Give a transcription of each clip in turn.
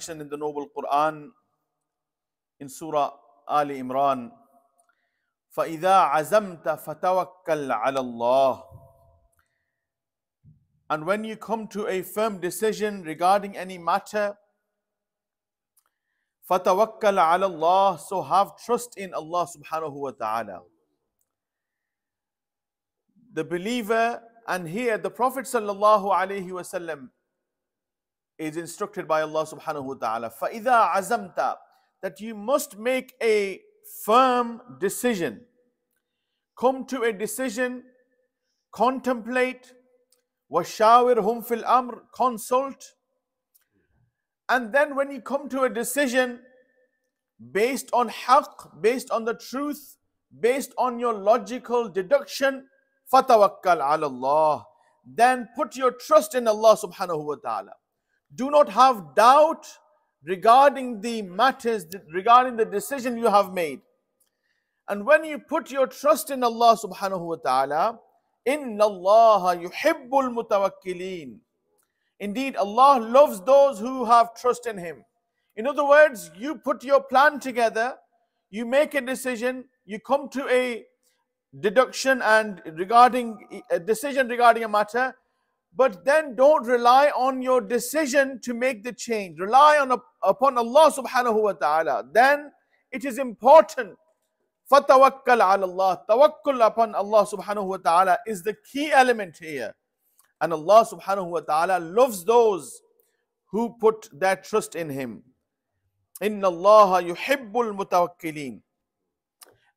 in the Noble Quran in Surah Ali Imran, فَإِذَا عَزَمْتَ فَتَوَكَّلْ عَلَى اللَّهِ. And when you come to a firm decision regarding any matter, فَتَوَكَّلْ عَلَى اللَّهِ, so have trust in Allah subhanahu wa ta'ala. The believer, and here the Prophet sallallahu alayhi wasallam is instructed by Allah subhanahu wa ta'ala, فَإِذَا عَزَمْتَ, that you must make a firm decision. Come to a decision, contemplate, وَشَاوِرْهُمْ فِي الْأَمْرِ, consult. And then when you come to a decision based on haqq, based on the truth, based on your logical deduction, فَتَوَكَّلْ عَلَى اللَّهِ, then put your trust in Allah subhanahu wa ta'ala. Do not have doubt regarding the matters, regarding the decision you have made. And when you put your trust in Allah subhanahu wa ta'ala, إِنَّ اللَّهَ يُحِبُّ الْمُتَوَكِّلِينَ, indeed Allah loves those who have trust in Him. In other words, you put your plan together, you make a decision, you come to a deduction and regarding a decision regarding a matter, but then don't rely on your decision to make the change. Rely upon Allah subhanahu wa ta'ala. Then it is important. فَتَوَكَّلْ عَلَى اللَّهِ, tawakkul upon Allah subhanahu wa ta'ala is the key element here. And Allah subhanahu wa ta'ala loves those who put their trust in Him. إِنَّ اللَّهَ يُحِبُّ الْمُتَوَكِّلِينَ.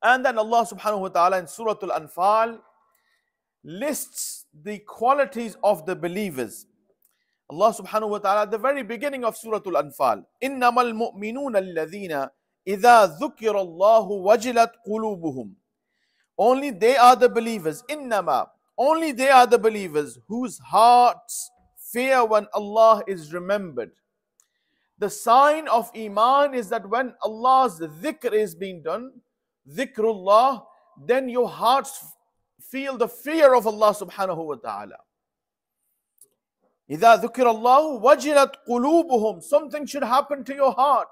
And then Allah subhanahu wa ta'ala in Surah Al-Anfal lists the qualities of the believers. Allah subhanahu wa ta'ala at the very beginning of Surah Al-Anfal, إِنَّمَا الْمُؤْمِنُونَ الَّذِينَ إِذَا ذُكِرَ اللَّهُ وَجِلَتْ قُلُوبُهُم. Only they are the believers, إِنَّمَا, only they are the believers whose hearts fear when Allah is remembered. The sign of Iman is that when Allah's dhikr is being done, dhikrullah, then your hearts feel the fear of Allah subhanahu wa ta'ala. إِذَا ذُكِرَ اللَّهُ وَجِلَتْ قُلُوبُهُم. Something should happen to your heart,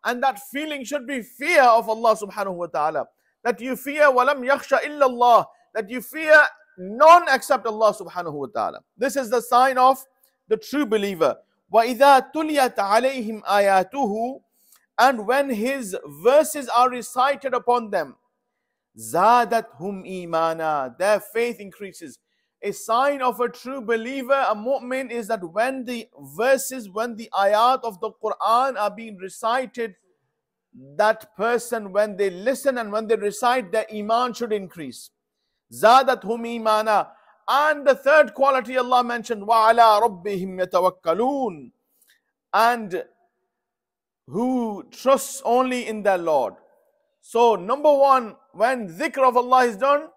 and that feeling should be fear of Allah subhanahu wa ta'ala. That you fear وَلَمْ يَخْشَ إِلَّا اللَّهِ, that you fear none except Allah subhanahu wa ta'ala. This is the sign of the true believer. وَإِذَا تُلِيَتْ عَلَيْهِمْ آيَاتُهُ, and when His verses are recited upon them, زَادَتْهُمْ إِيمَانًا, their faith increases. A sign of a true believer, a mu'min, is that when the verses, when the ayat of the Quran are being recited, that person, when they listen and when they recite, their iman should increase. زَادَتْهُمْ إِيمَانًا. And the third quality Allah mentioned, وَعَلَىٰ رَبِّهِمْ يَتَوَكَّلُونَ, and who trusts only in their Lord. So number one, when dhikr of Allah is done,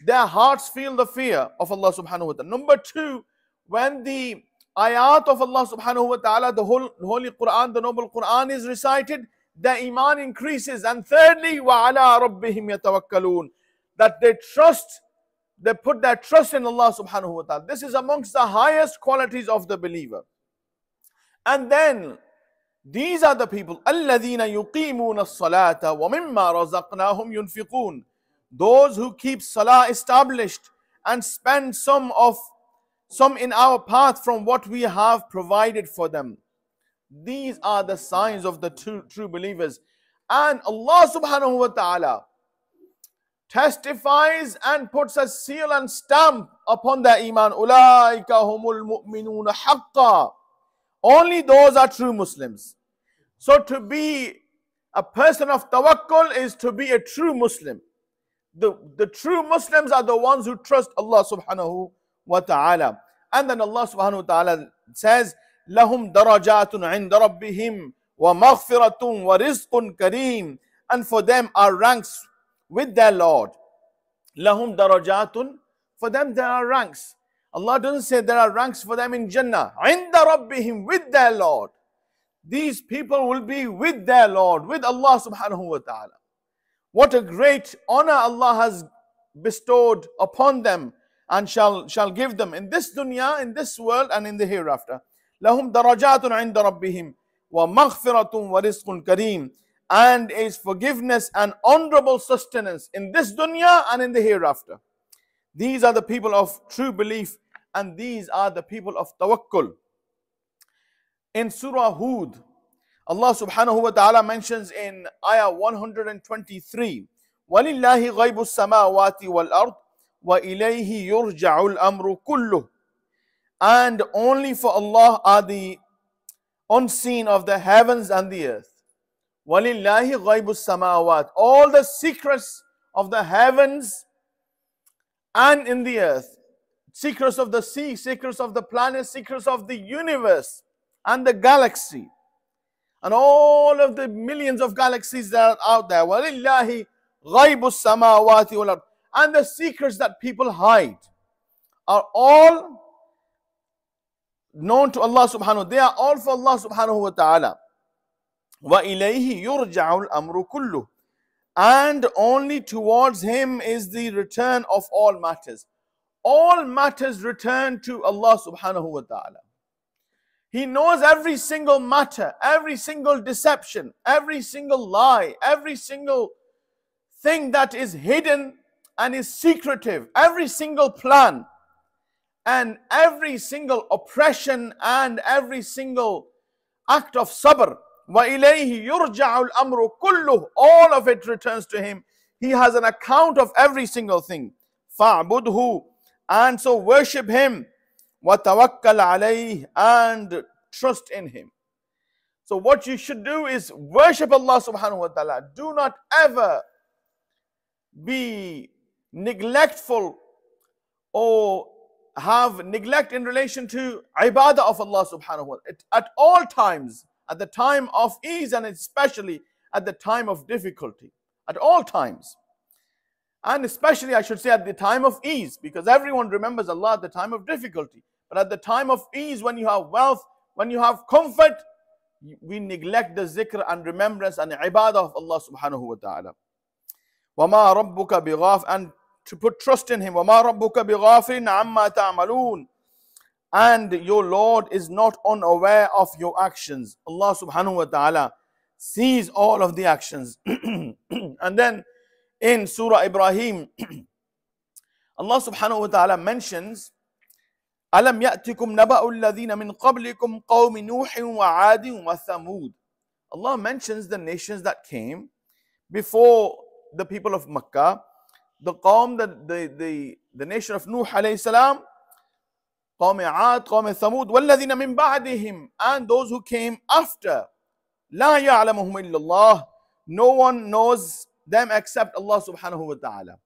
their hearts feel the fear of Allah subhanahu wa ta'ala. Number two, when the ayat of Allah subhanahu wa ta'ala, the Holy Quran, the Noble Quran is recited, their iman increases. And thirdly, وَعَلَىٰ رَبِّهِمْ يَتَوَكَّلُونَ, that they trust, they put their trust in Allah subhanahu wa ta'ala. This is amongst the highest qualities of the believer. And then these are the people, الَّذِينَ يُقِيمُونَ الصَّلَاةَ وَمِمَّا رَزَقْنَاهُمْ يُنْفِقُونَ, those who keep salah established and spend some in our path from what we have provided for them. These are the signs of the true believers. And Allah subhanahu wa ta'ala testifies and puts a seal and stamp upon their iman. أُولَٰئِكَ هُمُ الْمُؤْمِنُونَ حَقًّا. Only those are true Muslims. So to be a person of tawakkul is to be a true Muslim. The true Muslims are the ones who trust Allah subhanahu wa ta'ala. And then Allah subhanahu wa ta'ala says, لَهُمْ دَرَجَاتٌ عِنْدَ رَبِّهِمْ وَمَغْفِرَةٌ وَرِزْقٌ كَرِيمٌ, and for them are ranks with their Lord. لَهُمْ دَرَجَاتٌ, for them there are ranks. Allah doesn't say there are ranks for them in Jannah. عِنْدَ رَبِّهِمْ, with their Lord. These people will be with their Lord, with Allah subhanahu wa ta'ala. What a great honor Allah has bestowed upon them and shall give them in this dunya, in this world, and in the hereafter. لَهُمْ دَرَجَاتٌ عِنْدَ رَبِّهِمْ وَمَغْفِرَةٌ وَرِزْقٌ كَرِيمٌ, and is forgiveness and honorable sustenance in this dunya and in the hereafter. These are the people of true belief, and these are the people of tawakkul. In Surah Hud, Allah subhanahu wa ta'ala mentions in ayah 123, وَلِلَّهِ غَيْبُ السَّمَاوَاتِ وَالْأَرْضِ وَإِلَيْهِ يُرْجَعُ الْأَمْرُ كُلُّهُ, and only for Allah are the unseen of the heavens and the earth. وَلِلَّهِ غَيْبُ السَّمَاوَاتِ, all the secrets of the heavens and in the earth, secrets of the sea, secrets of the planets, secrets of the universe and the galaxy, and all of the millions of galaxies that are out there. وَلِلَّهِ غَيْبُ السَّمَاوَاتِ وَالْأَرْضِ, and the secrets that people hide are all known to Allah subhanahu wa ta'ala. They are all for Allah subhanahu wa ta'ala. وَإِلَيْهِ يُرْجَعُ الْأَمْرُ كُلُّهُ, and only towards Him is the return of all matters. All matters return to Allah subhanahu wa ta'ala. He knows every single matter, every single deception, every single lie, every single thing that is hidden and is secretive, every single plan and every single oppression and every single act of sabr. وَإِلَيْهِ يُرْجَعُ الْأَمْرُ كُلُّهُ, all of it returns to Him. He has an account of every single thing. فَاعْبُدْهُ, and so worship Him. وَتَوَكَّلْ عَلَيْهِ, and trust in Him. So what you should do is worship Allah subhanahu wa ta'ala. Do not ever be neglectful or have neglect in relation to ibadah of Allah subhanahu wa ta'ala. At all times, at the time of ease and especially at the time of difficulty. At all times. And especially, I should say, at the time of ease, because everyone remembers Allah at the time of difficulty. But at the time of ease, when you have wealth, when you have comfort, we neglect the zikr and remembrance and ibadah of Allah subhanahu wa ta'ala. وَمَا رَبُّكَ بِغَافٍ, and to put trust in Him. وَمَا رَبُّكَ بِغَافٍ عَمَّا تَعْمَلُونَ, and your Lord is not unaware of your actions. Allah subhanahu wa ta'ala sees all of the actions. And then in Surah Ibrahim, Allah subhanahu wa ta'ala mentions, أَلَمْ يَأْتِكُمْ نَبَأُ الَّذِينَ مِنْ قَبْلِكُمْ قَوْمِ نُوحٍ وَعَادٍ وَثَمُودٍ. Allah mentions the nations that came before the people of Makkah, the qawm, the nation of Nuh alayhi salam, قوم عاد, قوم ثمود, والذين من بعدهم, and those who came after. لا يعلمهم إلا الله, no one knows them except Allah subhanahu wa ta'ala.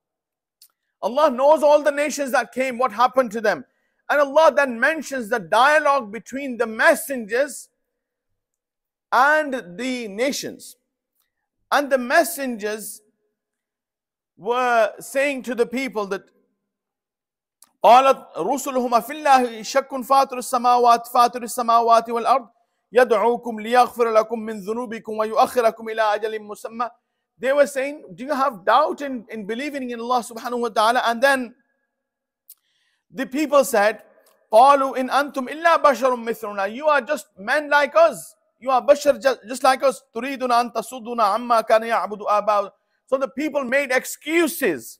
Allah knows all the nations that came, what happened to them. And Allah then mentions the dialogue between the messengers and the nations. And the messengers were saying to the people that قالت رسلهم في الله شك فاطر السماوات والأرض يدعوكم ليغفر لكم من ذنوبكم ويؤخركم إلى أجل مسمى. They were saying, do you have doubt in believing in Allah subhanahu wa ta'ala? And then the people said, قالوا إن أنتم إلا بشر مثلنا, you are just men like us, you are bashar just like us. تريدون أن تصدنا عما كان يعبد آباؤنا. So the people made excuses.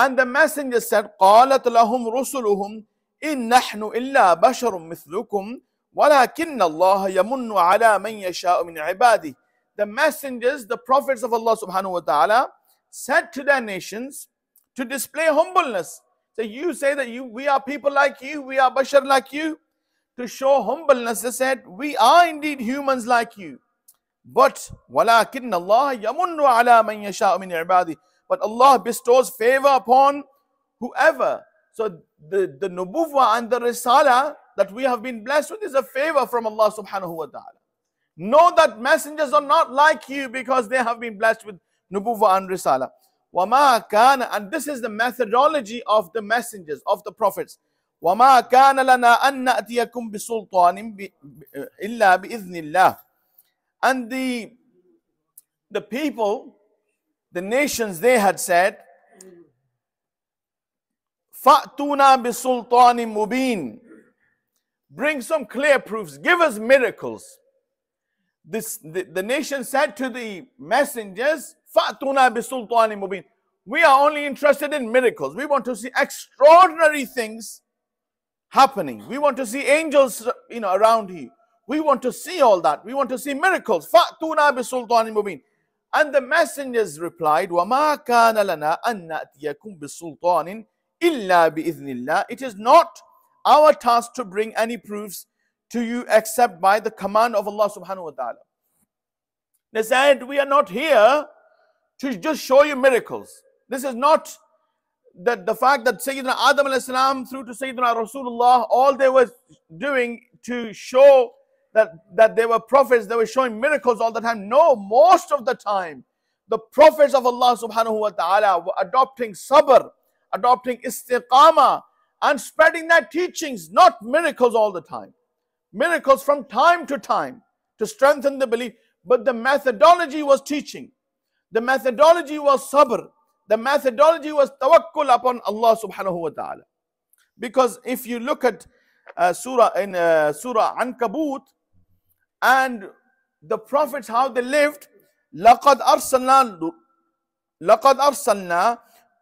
And the messenger said, قالت لهم رسلهم إن نحن إلا بشر مثلكم ولكن الله يمن على من يشاء من عباده. The messengers, the prophets of Allah subhanahu wa ta'ala, said to their nations to display humbleness. So you say that we are people like you, we are bashar like you. To show humbleness, they said, we are indeed humans like you. But وَلَكِنَّ اللَّهَ يَمُنُّ عَلَى مَنْ يَشَاءُ مِنْ عِبَادِهِ. But Allah bestows favor upon whoever. So the nubuwwah and the risala that we have been blessed with is a favor from Allah subhanahu wa ta'ala. Know that messengers are not like you because they have been blessed with nubuwwah and risala. وَمَا كَانَ, and this is the methodology of the messengers, of the prophets. وَمَا كَانَ لَنَا أَن نَأْتِيَكُمْ بِسُلْطَانٍ إِلَّا بِإِذْنِ اللَّهِ. And the people, the nations, they had said, فَأْتُونَا بِسُلْطَانٍ مُبِينٍ. Bring some clear proofs, give us miracles. the nation said to the messengers, فَأْتُنَا بِسُلْطَانٍ مُبِينٍ. We are only interested in miracles. We want to see extraordinary things happening. We want to see angels, around you. We want to see all that. We want to see miracles. فَأْتُنَا بِسُلْطَانٍ مُبِينٍ. And the messengers replied, وَمَا كَانَ لَنَا أَن نَأْتِيَكُمْ بِسُلْطَانٍ إِلَّا بِإِذْنِ اللَّهِ. It is not our task to bring any proofs to you except by the command of Allah subhanahu wa ta'ala. They said, we are not here to just show you miracles. This is not the fact that Sayyidina Adam alayhi salam through to Sayyidina Rasulullah, all they were doing to show that they were prophets, they were showing miracles all the time. No, most of the time, the prophets of Allah subhanahu wa ta'ala were adopting sabr, adopting istiqamah, and spreading their teachings, not miracles all the time. Miracles from time to time to strengthen the belief, but the methodology was teaching. The methodology was sabr. The methodology was tawakkul upon Allah subhanahu wa ta'ala. Because if you look at Surah Ankabut and the prophets, how they lived, لَقَدْ أَرْسَلْنَا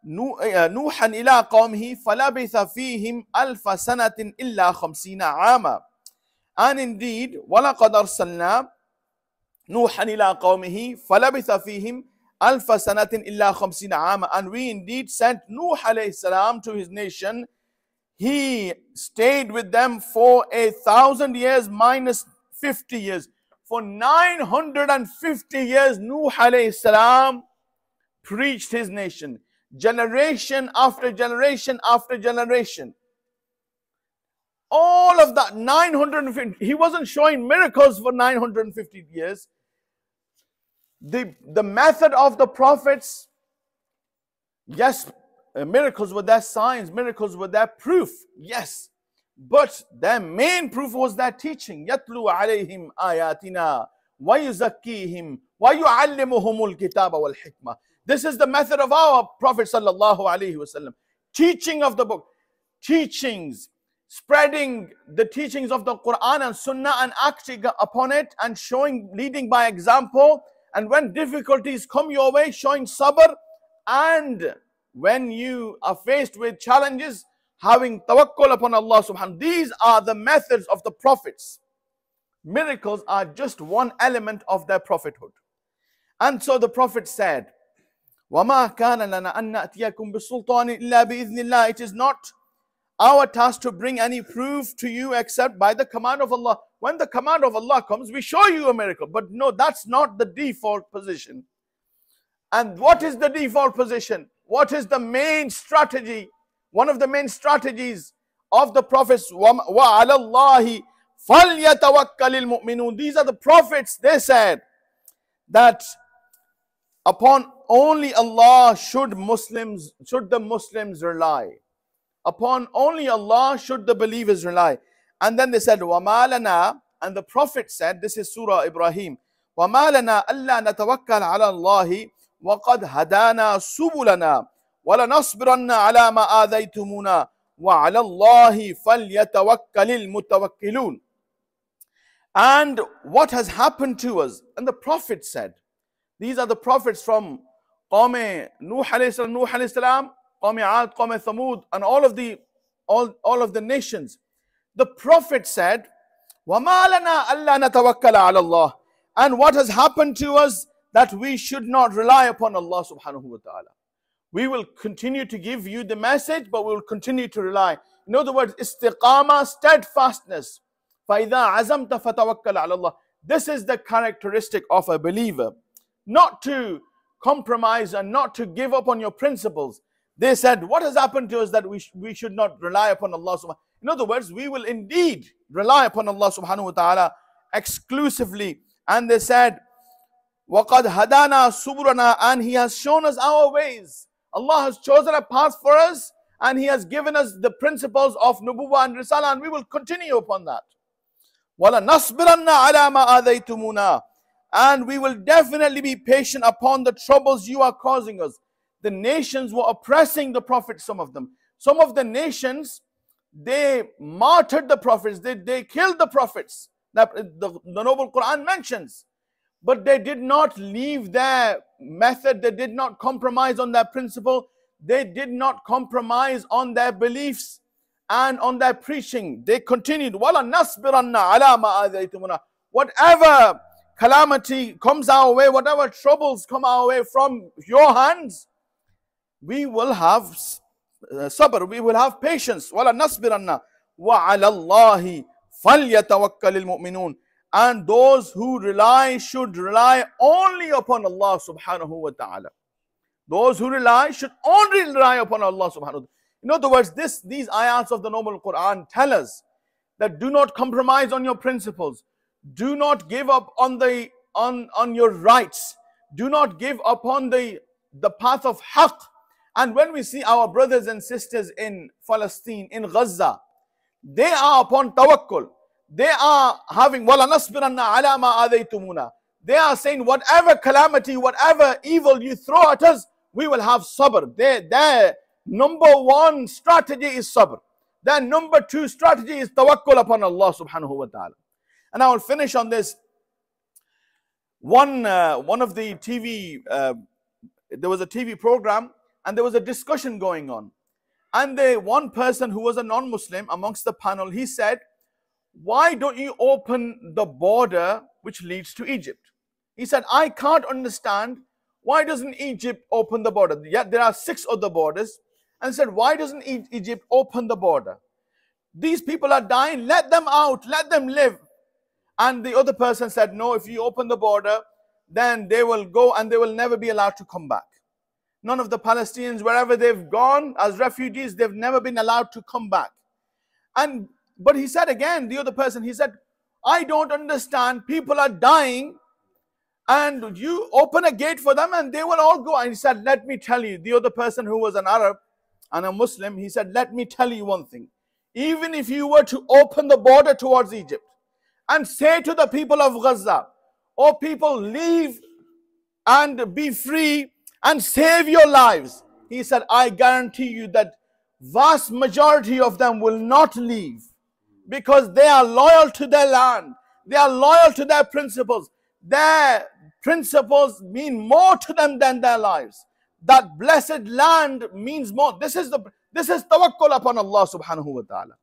نُوحًا إِلَىٰ قَوْمِهِ فَلَبِثَ فِيهِمْ أَلْفَ سَنَةٍ إِلَّا خَمْسِينَ عَامًا. And indeed, وَلَقَدْ أَرْسَلْنَا نُوحًا إِلَىٰ قَوْمِهِ فَلَبِثَ فِيهِمْ أَلْفَ سَنَةٍ إِلَّا خَمْسِينَ عَامًا. And we indeed sent Nuh alayhi salam to his nation. He stayed with them for 1,000 years minus 50 years. For 950 years, Nuh alayhi salam preached his nation. Generation after generation after generation. All of that 950, he wasn't showing miracles for 950 years. The method of the prophets, yes, miracles were their signs, miracles were their proof, yes. But their main proof was their teaching. يَتْلُو عَلَيْهِمْ آيَاتِنَا وَيُزَكِّيهِمْ وَيُعَلِّمُهُمُ الْكِتَابَ وَالْحِكْمَةِ. This is the method of our Prophet sallallahu alaihi wasallam. Teaching of the book, teachings, spreading the teachings of the Quran and Sunnah and acting upon it and showing, leading by example. And when difficulties come your way, showing sabr. And when you are faced with challenges, having tawakkul upon Allah subhanahu. These are the methods of the prophets. Miracles are just one element of their prophethood. And so the Prophet said, وَمَا كَانَ لَنَا أَن نَأْتِيَكُمْ بِسُلْطَانٍ إِلَّا بِإِذْنِ اللَّهِ. It is not our task to bring any proof to you except by the command of Allah. When the command of Allah comes, we show you a miracle. But no, that's not the default position. And what is the default position? What is the main strategy? One of the main strategies of the prophets, وَعَلَى اللَّهِ فَلْيَتَوَكَّلِ الْمُؤْمِنُونَ. These are the prophets. They said that upon only Allah should the Muslims rely. Upon only Allah should the believers rely. And then they said, وَمَا لَنَا, and the Prophet said, this is Surah Ibrahim, وَمَا لَنَا أَلَّا نَتَوَكَّلَ عَلَى اللَّهِ وَقَدْ هَدَانَا سُبُلَنَا وَلَنَصْبِرَنَّ عَلَى مَا آذَيْتُمُونَا وَعَلَى اللَّهِ فَلْيَتَوَكَّلِ الْمُتَوَكِّلُونَ. And what has happened to us? And the Prophet said, these are the prophets from Qawm Nuh alayhi salam, Qawm Aad, Qawm Thamud, and all of the nations. The Prophet said, وَمَا لَنَا أَلَّا نَتَوَكَّلَ عَلَى اللَّهِ. And what has happened to us that we should not rely upon Allah subhanahu wa ta'ala. We will continue to give you the message, but we will continue to rely. In other words, istiqamah, steadfastness. فَإِذَا عَزَمْتَ فَتَوَكَّلَ عَلَى اللَّهِ. This is the characteristic of a believer. Not to compromise and not to give up on your principles. They said, what has happened to us that we should not rely upon Allah subhanahu wa ta'ala? In other words, we will indeed rely upon Allah subhanahu wa ta'ala exclusively. And they said, وَقَدْ هَدَانَا سُبُلَنَا. And He has shown us our ways. Allah has chosen a path for us and He has given us the principles of Nubuwwah and Risala, and we will continue upon that. وَلَنَصْبِرَنَّ عَلَى مَا آذَيْتُمُونَا. And we will definitely be patient upon the troubles you are causing us. The nations were oppressing the prophets, some of them. Some of the nations, they martyred the prophets, they killed the prophets. The Noble Quran mentions but they did not leave their method, they did not compromise on their principle, they did not compromise on their beliefs and on their preaching. They continued, وَلَا نَصْبِرَنَّ عَلَى مَا آذَيْتُمُونَا. Whatever calamity comes our way, whatever troubles come our way from your hands, we will have sabr, we will have patience. وَلَا نَصْبِرَنَّ وَعَلَى اللَّهِ فَلْيَتَوَكَّلِ الْمُؤْمِنُونَ. And those who rely should rely only upon Allah subhanahu wa ta'ala. Those who rely should only rely upon Allah subhanahu wa ta'ala. In other words, these ayats of the Noble Quran tell us that do not compromise on your principles. Do not give up on your rights. Do not give up on the path of haqq. And when we see our brothers and sisters in Palestine, in Gaza, they are upon tawakkul. They are having وَلَا نَصْبِرَنَّ عَلَى مَا آذَيْتُمُونَا. They are saying whatever calamity, whatever evil you throw at us, we will have sabr. Their number one strategy is sabr. Their number two strategy is tawakkul upon Allah subhanahu wa ta'ala. And I will finish on this. One of the TV, there was a TV program and there was a discussion going on. And one person who was a non-Muslim amongst the panel, he said, why don't you open the border which leads to Egypt? He said, I can't understand why doesn't Egypt open the border? Yet there are 6 other borders. And said, why doesn't Egypt open the border? These people are dying, let them out, let them live. And the other person said, no, if you open the border, then they will go and they will never be allowed to come back. None of the Palestinians, wherever they've gone as refugees, they've never been allowed to come back. But he said again, the other person, he said, I don't understand, people are dying and you open a gate for them and they will all go. And he said, let me tell you, the other person who was an Arab and a Muslim, he said, let me tell you one thing. Even if you were to open the border towards Egypt and say to the people of Gaza, oh people, leave and be free and save your lives. He said, I guarantee you that vast majority of them will not leave because they are loyal to their land. They are loyal to their principles. Their principles mean more to them than their lives. That blessed land means more. This is tawakkul upon Allah subhanahu wa ta'ala.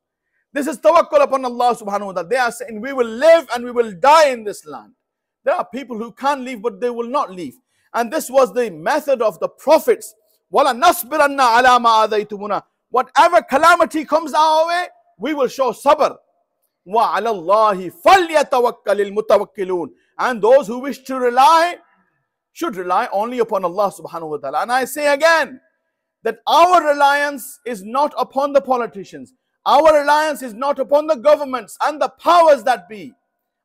This is tawakkul upon Allah subhanahu wa ta'ala. They are saying we will live and we will die in this land. There are people who can't leave but they will not leave. And this was the method of the prophets. وَلَا نَصْبِرَنَّ عَلَى مَا آذَيْتُمُونَا. Whatever calamity comes our way, we will show sabr. وَعَلَى اللَّهِ فَلْيَتَوَكَّلِ الْمُتَوَكِّلُونَ. And those who wish to rely should rely only upon Allah subhanahu wa ta'ala. And I say again that our reliance is not upon the politicians. Our reliance is not upon the governments and the powers that be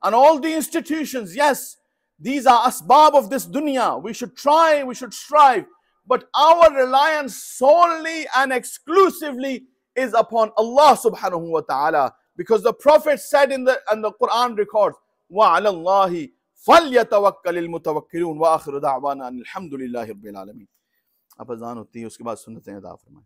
and all the institutions. Yes, these are asbab of this dunya. We should try, we should strive. But our reliance solely and exclusively is upon Allah subhanahu wa ta'ala. Because the Prophet said in the Quran records, وَعَلَى اللَّهِ فَلْيَتَوَكَّلِ الْمُتَوَكِّلُونَ وَآخِرُ دَعْوَانَا أَنِ الْحَمْدُ لِلَّهِ رَبِّ الْعَالَمِينَ. अब अज़ान होती है उसके बाद सुन्नतें अदा फरमाएं.